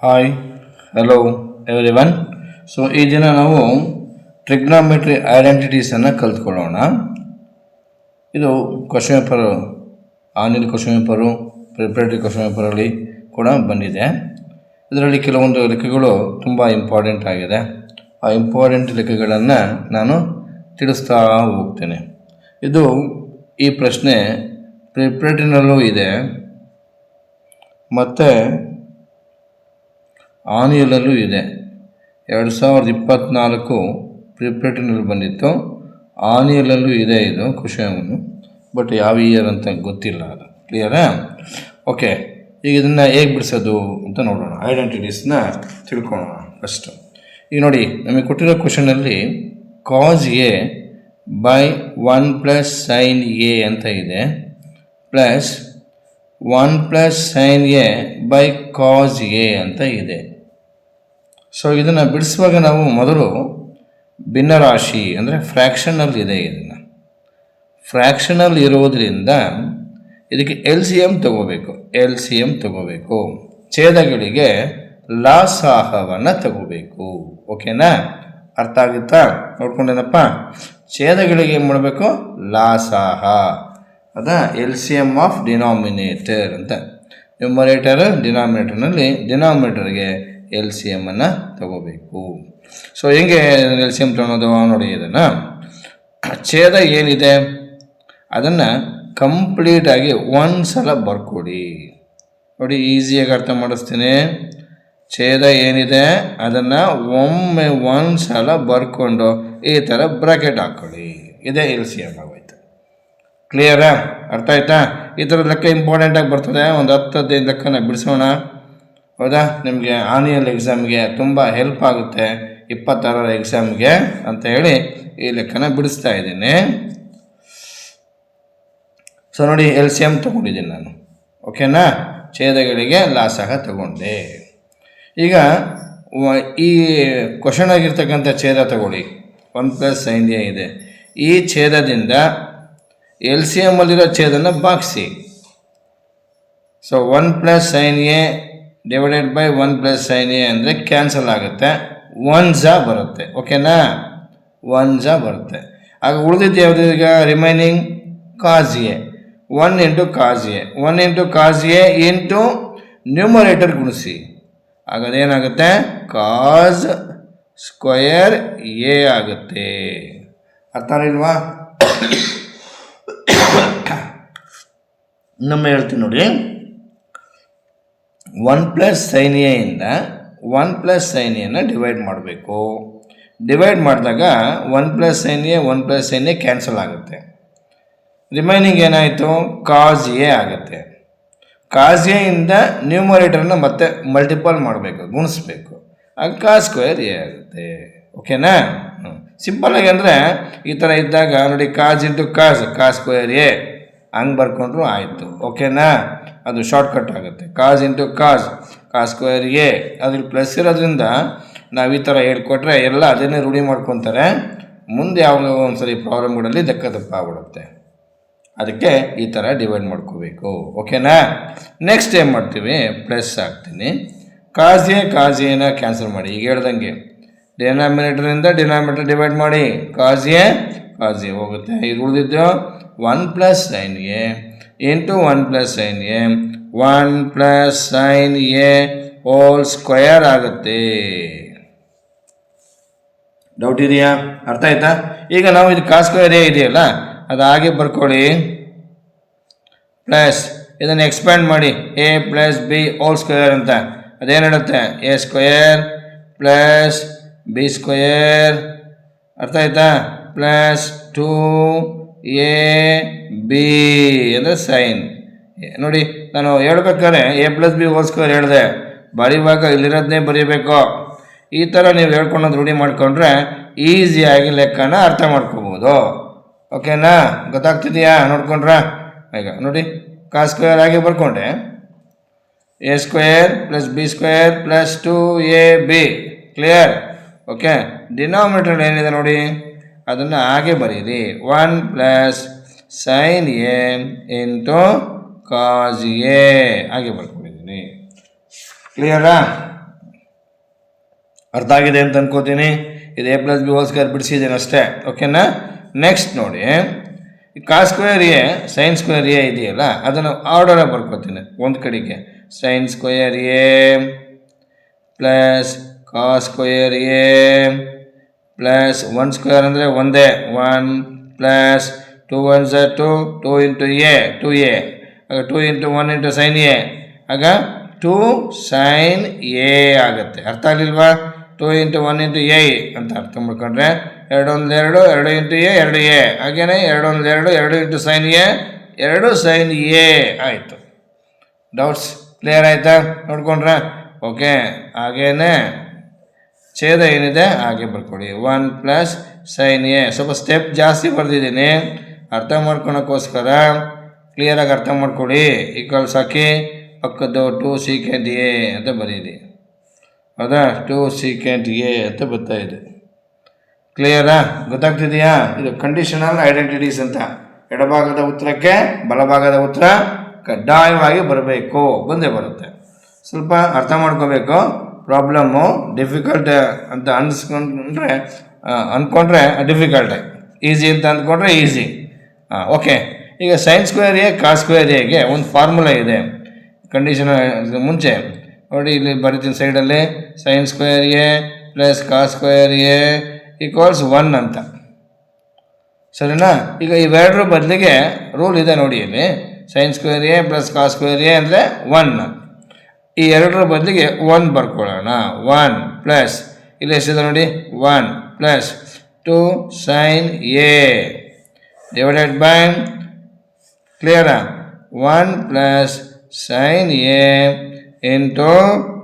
Hi hello everyone. So ಈ ದಿನ ನಾವು ಟ್ರಿಗ್ನಾಮೆಟ್ರಿ ಐಡೆಂಟಿಟೀಸನ್ನು ಕಲ್ತ್ಕೊಳ್ಳೋಣ. ಇದು question paper, online question paper, preparatory question ಪೇಪರಲ್ಲಿ ಕೂಡ ಬಂದಿದೆ. ಇದರಲ್ಲಿ ಕೆಲವೊಂದು ಲೆಕ್ಕಗಳು ತುಂಬ ಇಂಪಾರ್ಟೆಂಟ್ ಆಗಿದೆ. ಆ ಇಂಪಾರ್ಟೆಂಟ್ ಲೆಕ್ಕಗಳನ್ನು ನಾನು ತಿಳಿಸ್ತಾ ಹೋಗ್ತೇನೆ. ಇದು ಈ ಪ್ರಶ್ನೆ ಪ್ರಿಪ್ರೇಟರಿನಲ್ಲೂ ಇದೆ ಮತ್ತು ಆನ್ಯಲಲ್ಲೂ ಇದೆ. 2024 ಪ್ರಿಪ್ರೇಟರಿನಲ್ಲಿ ಬಂದಿತ್ತು, ಆನ್ಯಲಲ್ಲೂ ಇದೆ ಇದು ಕ್ವಶನ್. ಬಟ್ ಯಾವ ಇಯರ್ ಅಂತ ಗೊತ್ತಿಲ್ಲ, ಅದು ಕ್ಲಿಯರಾ? ಓಕೆ, ಈಗ ಇದನ್ನು ಹೇಗೆ ಬಿಡಿಸೋದು ಅಂತ ನೋಡೋಣ. ಐಡೆಂಟಿಟೀಸ್ನ ತಿಳ್ಕೊಳ್ಳೋಣ ಫಸ್ಟು. ಈಗ ನೋಡಿ, ನಮಗೆ ಕೊಟ್ಟಿರೋ ಕ್ವಶನಲ್ಲಿ cos a by 1 + sin a ಅಂತ ಇದೆ, plus 1 + sin a by cos a ಅಂತ ಇದೆ. ಸೊ ಇದನ್ನು ಬಿಡಿಸುವಾಗ ನಾವು ಮೊದಲು ಭಿನ್ನರಾಶಿ ಅಂದರೆ ಫ್ರ್ಯಾಕ್ಷನಲ್ಲಿ ಇದೆ. ಇದನ್ನು ಫ್ರ್ಯಾಕ್ಷನಲ್ಲಿ ಇರೋದರಿಂದ ಇದಕ್ಕೆ ಎಲ್ ಸಿ ಎಮ್ ತಗೋಬೇಕು. ಛೇದಗಳಿಗೆ ಲಾಸಾಹವನ್ನು ತಗೋಬೇಕು. ಓಕೆನಾ? ಅರ್ಥ ಆಗುತ್ತಾ? ನೋಡ್ಕೊಂಡೇನಪ್ಪ? ಛೇದಗಳಿಗೆ ಏನು ಮಾಡಬೇಕು? ಲಾಸಾಹ. ಅದ L C M of denominator ಅಂತ. ನ್ಯೂಮರೇಟರ್ ಡಿನಾಮಿನೇಟರ್ಗೆ ಎಲ್ ಸಿ ಎಮ್ಮನ್ನು ತಗೋಬೇಕು. ಸೊ ಹೆಂಗೆ ಎಲ್ ಸಿ ಎಮ್ ತೊಗೊಳೋದು ನೋಡಿ. ಇದನ್ನು ಛೇದ ಏನಿದೆ ಅದನ್ನು ಕಂಪ್ಲೀಟಾಗಿ ಒಂದು ಸಲ ಬರ್ಕೊಡಿ. ನೋಡಿ, ಈಸಿಯಾಗಿ ಅರ್ಥ ಮಾಡಿಸ್ತೀನಿ. ಛೇದ ಏನಿದೆ ಅದನ್ನು ಒಮ್ಮೆ ಒಂದು ಸಲ ಬರ್ಕೊಂಡು ಈ ಥರ ಬ್ರಾಕೆಟ್ ಹಾಕ್ಕೊಳ್ಳಿ. ಇದೇ ಎಲ್ ಸಿ ಎಮ್ ಆಗೋಯ್ತು. ಕ್ಲಿಯರಾ? ಅರ್ಥ ಆಯ್ತಾ? ಈ ಥರದ ಲೆಕ್ಕ ಇಂಪಾರ್ಟೆಂಟಾಗಿ ಬರ್ತದೆ. ಒಂದು 10-15 ಲೆಕ್ಕನ ಬಿಡಿಸೋಣ. ಹೌದಾ? ನಿಮಗೆ ಆನ್ಯುವಲ್ ಎಕ್ಸಾಮ್ಗೆ ತುಂಬ ಹೆಲ್ಪ್ ಆಗುತ್ತೆ, 26ರ ಎಕ್ಸಾಮ್ಗೆ ಅಂತ ಹೇಳಿ ಈ ಲೆಕ್ಕನ ಬಿಡಿಸ್ತಾ ಇದ್ದೀನಿ. ಸೊ ನೋಡಿ, ಎಲ್ ಸಿ ಎಮ್ ತೊಗೊಂಡಿದ್ದೀನಿ ನಾನು. ಓಕೆನಾ? ಛೇದಗಳಿಗೆ ಲಾಸಾಗ ತಗೊಂಡೆ. ಈಗ ಈ ಕ್ವಶನ್ ಆಗಿರ್ತಕ್ಕಂಥ ಛೇದ ತಗೊಳ್ಳಿ. 1 + sin a ಇದೆ. ಈ ಛೇದದಿಂದ ಎಲ್ ಸಿ ಎಮ್ಮಲ್ಲಿರೋ ಛೇದನ ಭಾಗಿಸಿ. So 1 + sin a divided by 1 + sin a ಅಂದರೆ ಕ್ಯಾನ್ಸಲ್ ಆಗುತ್ತೆ, 1 ಬರುತ್ತೆ. ಓಕೆನಾ? 1 ಬರುತ್ತೆ. ಆಗ ಉಳಿದಿದ್ದು ಯಾವುದು? ಈಗ remaining cos a. 1 × cos a, 1 × cos a into numerator ಗುಣಿಸಿ. ಆಗ ಅದೇನಾಗುತ್ತೆ? ಕಾಸ್ ಸ್ಕ್ವಯರ್ ಎ ಆಗುತ್ತೆ. ಅರ್ಥ ಇಲ್ವಾ? ಇನ್ನೊಮ್ಮೆ ಹೇಳ್ತೀನಿ ನೋಡಿ. 1 + sin a ಇಂದ 1 + sin a ನ ಡಿವೈಡ್ ಮಾಡಬೇಕು. ಡಿವೈಡ್ ಮಾಡಿದಾಗ 1 + sin a 1 + sin a cancel ಆಗುತ್ತೆ. ರಿಮೈನಿಂಗ್ ಏನಾಯಿತು? ಕಾಸ್ ಎ ಆಗುತ್ತೆ. ಕಾಸ್ ಎ ಇಂದ ನ್ಯೂಮರೇಟರ್ನ ಮತ್ತೆ ಮಲ್ಟಿಪಲ್ ಮಾಡಬೇಕು, ಗುಣಿಸ್ಬೇಕು. ಆಗ ಕಾಸ್ ಸ್ಕ್ವೇರ್ ಎ ಆಗುತ್ತೆ. ಓಕೆನಾ? ಸಿಂಪಲ್ಲಾಗಿ ಅಂದರೆ ಈ ಥರ ಇದ್ದಾಗ ನೋಡಿ, cos into cos square a ಹಂಗೆ ಬರ್ಕೊಂಡ್ರು ಆಯಿತು. ಓಕೆನಾ? ಅದು ಶಾರ್ಟ್ಕಟ್ ಆಗುತ್ತೆ. Cos into cos square a, ಅದ್ರಲ್ಲಿ ಪ್ಲಸ್ ಇರೋದ್ರಿಂದ ನಾವು ಈ ಥರ ಹೇಳ್ಕೊಟ್ರೆ ಎಲ್ಲ ಅದನ್ನೇ ರೂಢಿ ಮಾಡ್ಕೊತಾರೆ. ಮುಂದೆ ಯಾವಾಗ ಒಂದ್ಸರಿ ಪ್ರಾಬ್ಲಮ್ಗಳಲ್ಲಿ ಲೆಕ್ಕ ತಪ್ಪ ಆಗ್ಬಿಡುತ್ತೆ. ಅದಕ್ಕೆ ಈ ಥರ ಡಿವೈಡ್ ಮಾಡ್ಕೋಬೇಕು. ಓಕೆನಾ? ನೆಕ್ಸ್ಟ್ ಏನು ಮಾಡ್ತೀವಿ? ಪ್ಲಸ್ ಹಾಕ್ತೀನಿ. ಕಾಸ್ ಎನ ಕ್ಯಾನ್ಸಲ್ ಮಾಡಿ. ಈಗ ಹೇಳ್ದಂಗೆ ಡಿನಾಮಿನೇಟರ್ ಡಿವೈಡ್ ಮಾಡಿ. ಕಾಸ್ ಎ ಹೋಗುತ್ತೆ. ಇದು ಉಳಿದಿದ್ದು 1 + sin a into 1 + sin a, 1 + sin a whole square ಆಗುತ್ತೆ. ಡೌಟ್ ಇದೆಯಾ? ಅರ್ಥ ಆಯ್ತಾ? ಈಗ ನಾವು ಇದು ಕಾಸ್ ಸ್ಕ್ವೇರ್ ಎ ಇದೆಯಲ್ಲ, ಅದು ಹಾಗೆ ಬರ್ಕೊಳ್ಳಿ. ಪ್ಲಸ್ ಇದನ್ನು ಎಕ್ಸ್ಪ್ಯಾಂಡ್ ಮಾಡಿ, a + b ಹೋಲ್ ಸ್ಕ್ವೇರ್ ಅಂತ. ಅದೇನು ಹೇಳುತ್ತೆ? a² + b². ಅರ್ಥ ಆಯ್ತಾ? ಪ್ಲಸ್ 2ab ಅಂದರೆ ಸೈನ್. ನೋಡಿ, ನಾನು ಹೇಳ್ಬೇಕಾದ್ರೆ a + b ಹೋಲ್ ಸ್ಕ್ವೇರ್ ಹೇಳಿದೆ, ಬರೀವಾಗ ಇಲ್ಲಿರೋದನ್ನೇ ಬರೀಬೇಕು. ಈ ಥರ ನೀವು ಹೇಳ್ಕೊಳ್ಳೋದು ರೂಢಿ ಮಾಡಿಕೊಂಡ್ರೆ ಈಸಿಯಾಗಿ ಲೆಕ್ಕನ ಅರ್ಥ ಮಾಡ್ಕೋಬೋದು. ಓಕೆನಾ? ಗೊತ್ತಾಗ್ತಿದೆಯಾ? ನೋಡ್ಕೊಂಡ್ರೆ ಈಗ ನೋಡಿ, ಕಾಸ್ ಸ್ಕ್ವೇರ್ ಆಗಿ ಬರ್ಕೊಂಡೆ, a² + b² + 2ab. Clear? Okay. Denominator ಏನಿದೆ ನೋಡಿ, ಅದನ್ನು ಹಾಗೆ ಬರೀರಿ. 1 + sin a into cos a ಹಾಗೆ ಬರ್ಕೊಂಡಿದ್ದೀನಿ. ಕ್ಲಿಯರಾ? ಅರ್ಥ ಆಗಿದೆ ಅಂತ ಅನ್ಕೋತೀನಿ. ಇದು a plus b whole square ಬಿಡಿಸಿದ್ದೀನಿ ಅಷ್ಟೇ. ಓಕೆನಾ? ನೆಕ್ಸ್ಟ್ ನೋಡಿ, cos square a sine square a ಇದೆಯಲ್ಲ, ಅದನ್ನು ಆರ್ಡರಾಗಿ ಬರ್ಕೋತೀನಿ. ಒಂದು ಕಡೆಗೆ sine square a plus cos square a plus 1 square ಅಂದರೆ ಒಂದೇ 1 ಪ್ಲಸ್ 2 1 2 2 ಇಂಟು ಎ 2a, ಆಗ 2 ಇಂಟು 1 ಇಂಟು ಸೈನ್ ಎ, ಆಗ 2 ಸೈನ್ ಎ ಆಗುತ್ತೆ. ಅರ್ಥ ಆಗಲಿಲ್ವಾ? 2 ಇಂಟು 1 ಇಂಟು ಎ ಅಂತ ಅರ್ಥ ಮಾಡ್ಕೊಂಡ್ರೆ 2 1 2 2 ಇಂಟು ಎ 2 ಎ, ಹಾಗೇನೆ 2 1 2 2 into sine A 2 sine A ಆಯಿತು. ಡೌಟ್ಸ್ ಕ್ಲಿಯರ್ ಆಯಿತಾ? ನೋಡ್ಕೊಂಡ್ರೆ ಓಕೆ. ಹಾಗೇನೆ ಛೇದ ಏನಿದೆ ಹಾಗೆ ಬರ್ಕೊಡಿ. 1 ಪ್ಲಸ್ ಸೈನ್ ಎ, ಸ್ವಲ್ಪ ಸ್ಟೆಪ್ ಜಾಸ್ತಿ ಬರೆದಿದ್ದೀನಿ ಅರ್ಥ ಮಾಡ್ಕೊಳಕ್ಕೋಸ್ಕರ, ಕ್ಲಿಯರಾಗಿ ಅರ್ಥ ಮಾಡ್ಕೊಡಿ. ಈಕ್ವಲ್ಸ್ ಹಾಕಿ ಪಕ್ಕದ್ದು 2 ಸೀಕೆಂಟ್ ಎ ಅಂತ ಬರೀರಿ. ಹೌದಾ? 2 ಸೀಕೆಂಟ್ ಎ ಅಂತ ಬರ್ತಾಯಿದೆ. ಕ್ಲಿಯರಾ? ಗೊತ್ತಾಗ್ತಿದೆಯಾ? ಇದು ಕಂಡೀಷನಲ್ ಐಡೆಂಟಿಟೀಸ್ ಅಂತ. ಎಡಭಾಗದ ಉತ್ತರಕ್ಕೆ ಬಲಭಾಗದ ಉತ್ತರ ಕಡ್ಡಾಯವಾಗಿ ಬರಬೇಕು, ಬಂದೇ ಬರುತ್ತೆ. ಸ್ವಲ್ಪ ಅರ್ಥ ಮಾಡ್ಕೋಬೇಕು. ಪ್ರಾಬ್ಲಮ್ಮು ಡಿಫಿಕಲ್ಟ್ ಅಂತ ಅಂದ್ಕೊಂಡ್ರೆ ಡಿಫಿಕಲ್ಟ್, ಈಸಿ ಅಂತ ಅಂದ್ಕೊಂಡ್ರೆ ಈಸಿ. ಓಕೆ. ಈಗ sine square a cos square ಎಗೆ ಒಂದು ಫಾರ್ಮುಲಾ ಇದೆ. ಕಂಡೀಷನ್ ಮುಂಚೆ ನೋಡಿ, ಇಲ್ಲಿ ಬರೀತೀನಿ ಸೈಡಲ್ಲಿ, sine square a plus cos square a equals 1 ಅಂತ. ಸರಿನಾ? ಈಗ ಇವೆರಡರ ಬದಲಿಗೆ ರೂಲ್ ಇದೆ ನೋಡಿ, ಇಲ್ಲಿ sine square a plus cos square a ಅಂದರೆ 1. ಈ ಎರಡರ ಬದಲಿಗೆ 1 ಬರ್ಕೊಳ್ಳೋಣ. 1 ಪ್ಲಸ್ ಇಲ್ಲಿ ಎಷ್ಟಿದೆ ನೋಡಿ, 1 plus 2 sine a divided by, ಕ್ಲಿಯರಾ? 1 plus sine a into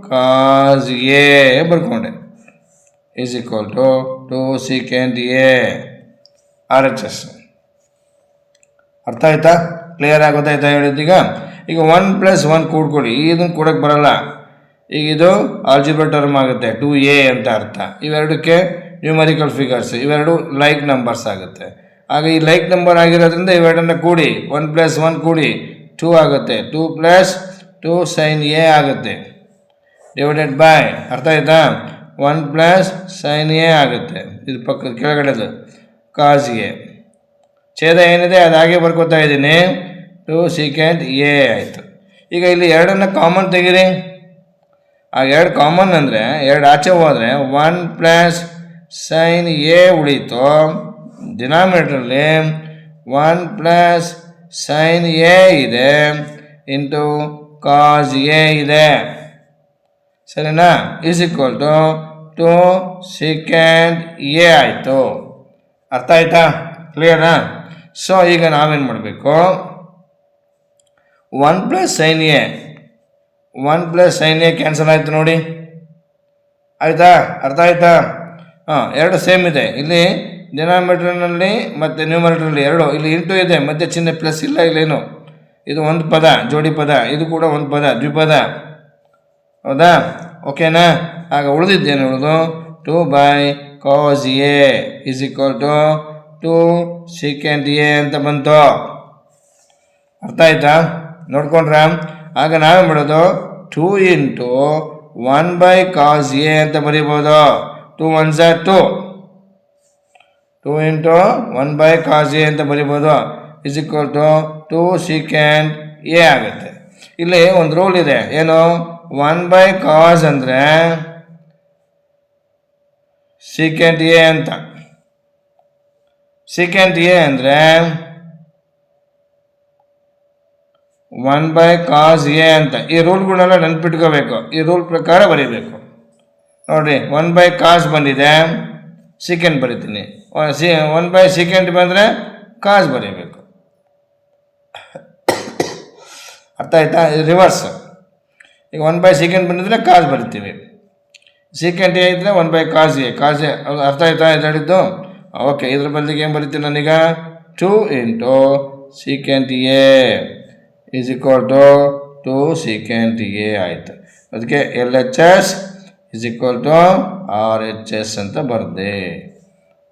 cos a ಬರ್ಕೊಂಡೆ is equal to 2 secant a RHS. ಅರ್ಥ ಆಯ್ತಾ? ಕ್ಲಿಯರ್ ಆಗೋದಾಯ್ತಾ ಹೇಳಿದ್ದೀಗ? ಈಗ 1 ಪ್ಲಸ್ 1 ಕೂಡ್ಕೊಳ್ಳಿ, ಇದನ್ನು ಕೂಡಕ್ಕೆ ಬರಲ್ಲ. ಈಗ ಇದು ಆಲ್ಜಿಬ್ರಾ ಟರ್ಮ್ ಆಗುತ್ತೆ, 2a ಅಂತ ಅರ್ಥ. ಇವೆರಡಕ್ಕೆ ನ್ಯೂಮರಿಕಲ್ ಫಿಗರ್ಸ್, ಇವೆರಡು ಲೈಕ್ ನಂಬರ್ಸ್ ಆಗುತ್ತೆ. ಆಗ ಈ ಲೈಕ್ ನಂಬರ್ ಆಗಿರೋದ್ರಿಂದ ಇವೆರಡನ್ನ ಕೂಡಿ 1 ಪ್ಲಸ್ 1 ಕೂಡಿ 2 ಆಗುತ್ತೆ. 2 ಪ್ಲಸ್ 2 ಸೈನ್ ಎ ಆಗುತ್ತೆ ಡಿವೈಡೆಡ್ ಬೈ, ಅರ್ಥ ಆಯ್ತಾ? 1 ಪ್ಲಸ್ ಸೈನ್ ಎ ಆಗುತ್ತೆ. ಇದು ಪಕ್ಕದ ಕೆಳಗಡೆದು ಕಾಸ್ ಎ. ಛೇದ ಏನಿದೆ ಅದು ಹಾಗೆ ಬರ್ಕೋತಾ ಇದ್ದೀನಿ, 2 ಸೀಕೆಂಟ್ ಎ ಆಯಿತು. ಈಗ ಇಲ್ಲಿ ಎರಡನ್ನು ಕಾಮನ್ ತೆಗೀರಿ. ಆ ಎರಡು ಕಾಮನ್ ಅಂದರೆ ಎರಡು ಆಚೆ ಹೋದರೆ 1 ಪ್ಲಸ್ ಸೈನ್ ಎ ಉಳೀತು. ಡಿನಾಮಿನೇಟ್ರಲ್ಲಿ 1 ಪ್ಲಸ್ ಸೈನ್ ಎ ಇದೆ ಇಂಟು ಕಾಸ್ ಎ ಇದೆ. ಸರಿನಾ? Is equal to 2 secant a ಆಯಿತು. ಅರ್ಥ ಆಯ್ತಾ? ಕ್ಲಿಯರಾ? ಸೊ ಈಗ ನಾವೇನು ಮಾಡಬೇಕು, 1 plus sine a 1 plus sine a cancel ಆಯಿತು ನೋಡಿ. ಆಯಿತಾ? ಅರ್ಥ ಆಯ್ತಾ? ಎರಡು ಸೇಮ್ ಇದೆ. ಇಲ್ಲಿ ಡಿನಾಮಿನೇಟರ್ನಲ್ಲಿ ಮತ್ತು ನ್ಯೂಮರೇಟರ್ನಲ್ಲಿ ಎರಡು, ಇಲ್ಲಿ ಇಂಟು ಇದೆ, ಮತ್ತೆ ಚಿಹ್ನೆ ಪ್ಲಸ್ ಇಲ್ಲ, ಇಲ್ಲೇನು. ಇದು ಒಂದು ಪದ ಜೋಡಿ ಪದ, ಇದು ಕೂಡ ಒಂದು ಪದ ದ್ವಿಪದ. ಹೌದಾ? ಓಕೆನಾ? ಆಗ ಉಳಿದಿದ್ದೇನು ಉಳಿದು 2 by cos a is equal to 2 secant a ಅಂತ ಬಂತು. ಅರ್ಥ ಆಯ್ತಾ? ನೋಡ್ಕೊಂಡ್ರ? ಆಗ ನಾವೇ ಮಾಡೋದು 2 ಇಂಟು 1 ಬೈ ಕಾಸ್ ಎ ಅಂತ ಬರೀಬೋದು. 2 1 2, 2 ಇಂಟು 1 ಬೈ ಕಾಸ್ ಎ ಅಂತ ಬರೀಬೋದು. Is equal to 2 secant a ಆಗುತ್ತೆ. ಇಲ್ಲಿ ಒಂದು ರೂಲ್ ಇದೆ, ಏನು? 1 ಬೈ ಕಾಸ್ ಅಂದರೆ ಸೀಕೆಂಟ್ ಎ ಅಂತ, ಸೀಕೆಂಟ್ ಎ ಅಂದರೆ 1 ಬೈ ಕಾಸ್ ಎ ಅಂತ. ಈ ರೂಲ್ಗಳನ್ನೆಲ್ಲ ನೆನ್ಪಿಟ್ಕೋಬೇಕು, ಈ ರೂಲ್ ಪ್ರಕಾರ ಬರೀಬೇಕು. ನೋಡಿರಿ, 1 ಬೈ ಕಾಸ್ ಬಂದಿದೆ, ಸೀಕೆಂಟ್ ಬರೀತೀನಿ. 1 ಬೈ ಸೀಕೆಂಟ್ ಬಂದರೆ ಕಾಸ್ ಬರೀಬೇಕು. ಅರ್ಥ ಆಯ್ತಾ? ರಿವರ್ಸ್. ಈಗ 1 ಬೈ ಸೀಕೆಂಟ್ ಬಂದಿದ್ರೆ ಕಾಸ್ ಬರಿತೀವಿ, ಸೀಕೆಂಟ್ ಎ ಇದ್ದರೆ 1 ಬೈ ಕಾಸ್ ಎ. ಅರ್ಥ ಆಯ್ತಾ ಇದು ಹೇಳಿದ್ದು? ಓಕೆ. ಇದ್ರ ಬದಲಿಗೆ ಏನು ಬರಿತೀನಿ ನಾನೀಗ? 2 into secant a is equal to 2 secant a ಆಯಿತು. ಅದಕ್ಕೆ LHS is equal to RHS ಅಂತ ಬರೆದೆ.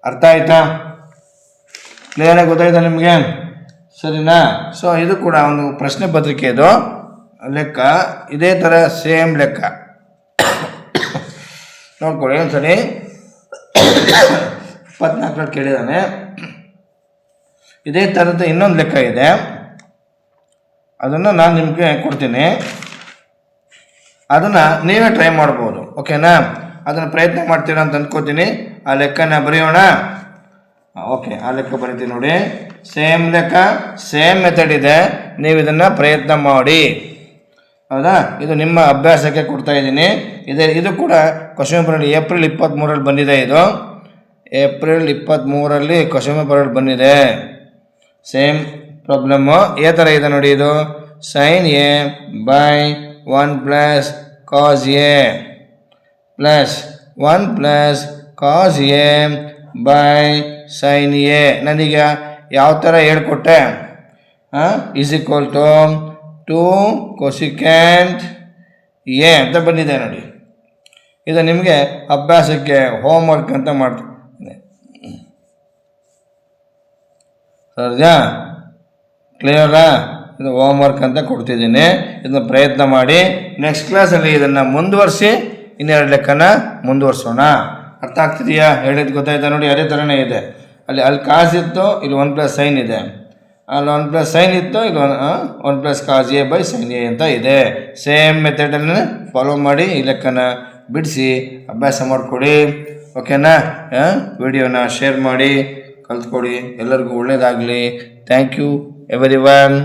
ಅರ್ಥ ಆಯ್ತಾ? ಕ್ಲಿಯರಾಗಿ ಗೊತ್ತಾಯ್ತಾ ನಿಮಗೆ? ಸರಿನಾ? ಸೊ ಇದು ಕೂಡ ಒಂದು ಪ್ರಶ್ನೆ ಪತ್ರಿಕೆದು ಲೆಕ್ಕ, ಇದೇ ಥರ ಸೇಮ್ ಲೆಕ್ಕ ನೋಡ್ಕೊಳ್ಳಿ ಒಂದ್ಸರಿ 24 ಕೇಳಿದ್ದಾನೆ. ಇದೇ ಥರದ ಇನ್ನೊಂದು ಲೆಕ್ಕ ಇದೆ, ಅದನ್ನು ನಾನು ನಿಮಗೆ ಕೊಡ್ತೀನಿ, ಅದನ್ನು ನೀವೇ ಟ್ರೈ ಮಾಡ್ಬೋದು. ಓಕೆನಾ? ಅದನ್ನು ಪ್ರಯತ್ನ ಮಾಡ್ತೀರಾ ಅಂತ ಅಂದ್ಕೋತೀನಿ. ಆ ಲೆಕ್ಕನ ಬರೆಯೋಣ. ಓಕೆ, ಆ ಲೆಕ್ಕ ಬರೀತೀನಿ ನೋಡಿ. ಸೇಮ್ ಲೆಕ್ಕ, ಸೇಮ್ ಮೆಥಡ್ ಇದೆ, ನೀವು ಇದನ್ನು ಪ್ರಯತ್ನ ಮಾಡಿ. ಹೌದಾ? ಇದು ನಿಮ್ಮ ಅಭ್ಯಾಸಕ್ಕೆ ಕೊಡ್ತಾ ಇದ್ದೀನಿ. ಇದು ಕೂಡ ಕ್ವೆಶ್ಚನ್ ಪೇಪರಲ್ಲಿ ಏಪ್ರಿಲ್ 23ರಲ್ಲಿ ಬಂದಿದೆ. ಇದು ಏಪ್ರಿಲ್ 23ರಲ್ಲಿ ಕ್ವೆಶ್ಚನ್ ಪೇಪರಲ್ಲಿ ಬಂದಿದೆ. ಸೇಮ್ ಪ್ರಾಬ್ಲಮ್ಮು ಈ ಥರ ಇದೆ ನೋಡಿ. ಇದು sin a by 1 plus cos a plus 1 plus cos a by sin a. ನನಗೆ ಯಾವ ಥರ ಹೇಳ್ಕೊಟ್ಟೆ? Is equal to 2 cosecant a ಅಂತ ಬಂದಿದೆ ನೋಡಿ. ಇದು ನಿಮಗೆ ಅಭ್ಯಾಸಕ್ಕೆ ಹೋಮ್ವರ್ಕ್ ಅಂತ ಮಾಡ್ತೀನಿ. ಸರಿಯಾ? ಕ್ಲಿಯರಾ? ಇದು ಹೋಮ್ವರ್ಕ್ ಅಂತ ಕೊಡ್ತಿದ್ದೀನಿ. ಇದನ್ನು ಪ್ರಯತ್ನ ಮಾಡಿ. ನೆಕ್ಸ್ಟ್ ಕ್ಲಾಸಲ್ಲಿ ಇದನ್ನು ಮುಂದುವರಿಸಿ ಇನ್ನೆರಡು ಲೆಕ್ಕನ ಮುಂದುವರಿಸೋಣ. ಅರ್ಥ ಆಗ್ತಿದೆಯಾ? ಹೇಳಿದ್ದು ಗೊತ್ತಾಯ್ತಾ ನೋಡಿ? ಅದೇ ಥರನೇ ಇದೆ. ಅಲ್ಲಿ ಕಾಸ್ ಇತ್ತು, ಇಲ್ಲಿ 1 ಪ್ಲಸ್ ಸೈನ್ ಇದೆ. ಅಲ್ಲಿ 1 ಪ್ಲಸ್ ಸೈನ್ ಇತ್ತು, ಇಲ್ಲಿ 1 plus cos a by sine a ಅಂತ ಇದೆ. ಸೇಮ್ ಮೆಥಡನ್ನು ಫಾಲೋ ಮಾಡಿ ಈ ಲೆಕ್ಕನ ಬಿಡಿಸಿ ಅಭ್ಯಾಸ ಮಾಡಿಕೊಡಿ. ಓಕೆನಾ? ವಿಡಿಯೋನ ಶೇರ್ ಮಾಡಿ ಕಲ್ತ್ಕೊಡಿ. ಎಲ್ಲರಿಗೂ ಒಳ್ಳೆಯದಾಗಲಿ. Thank you everyone.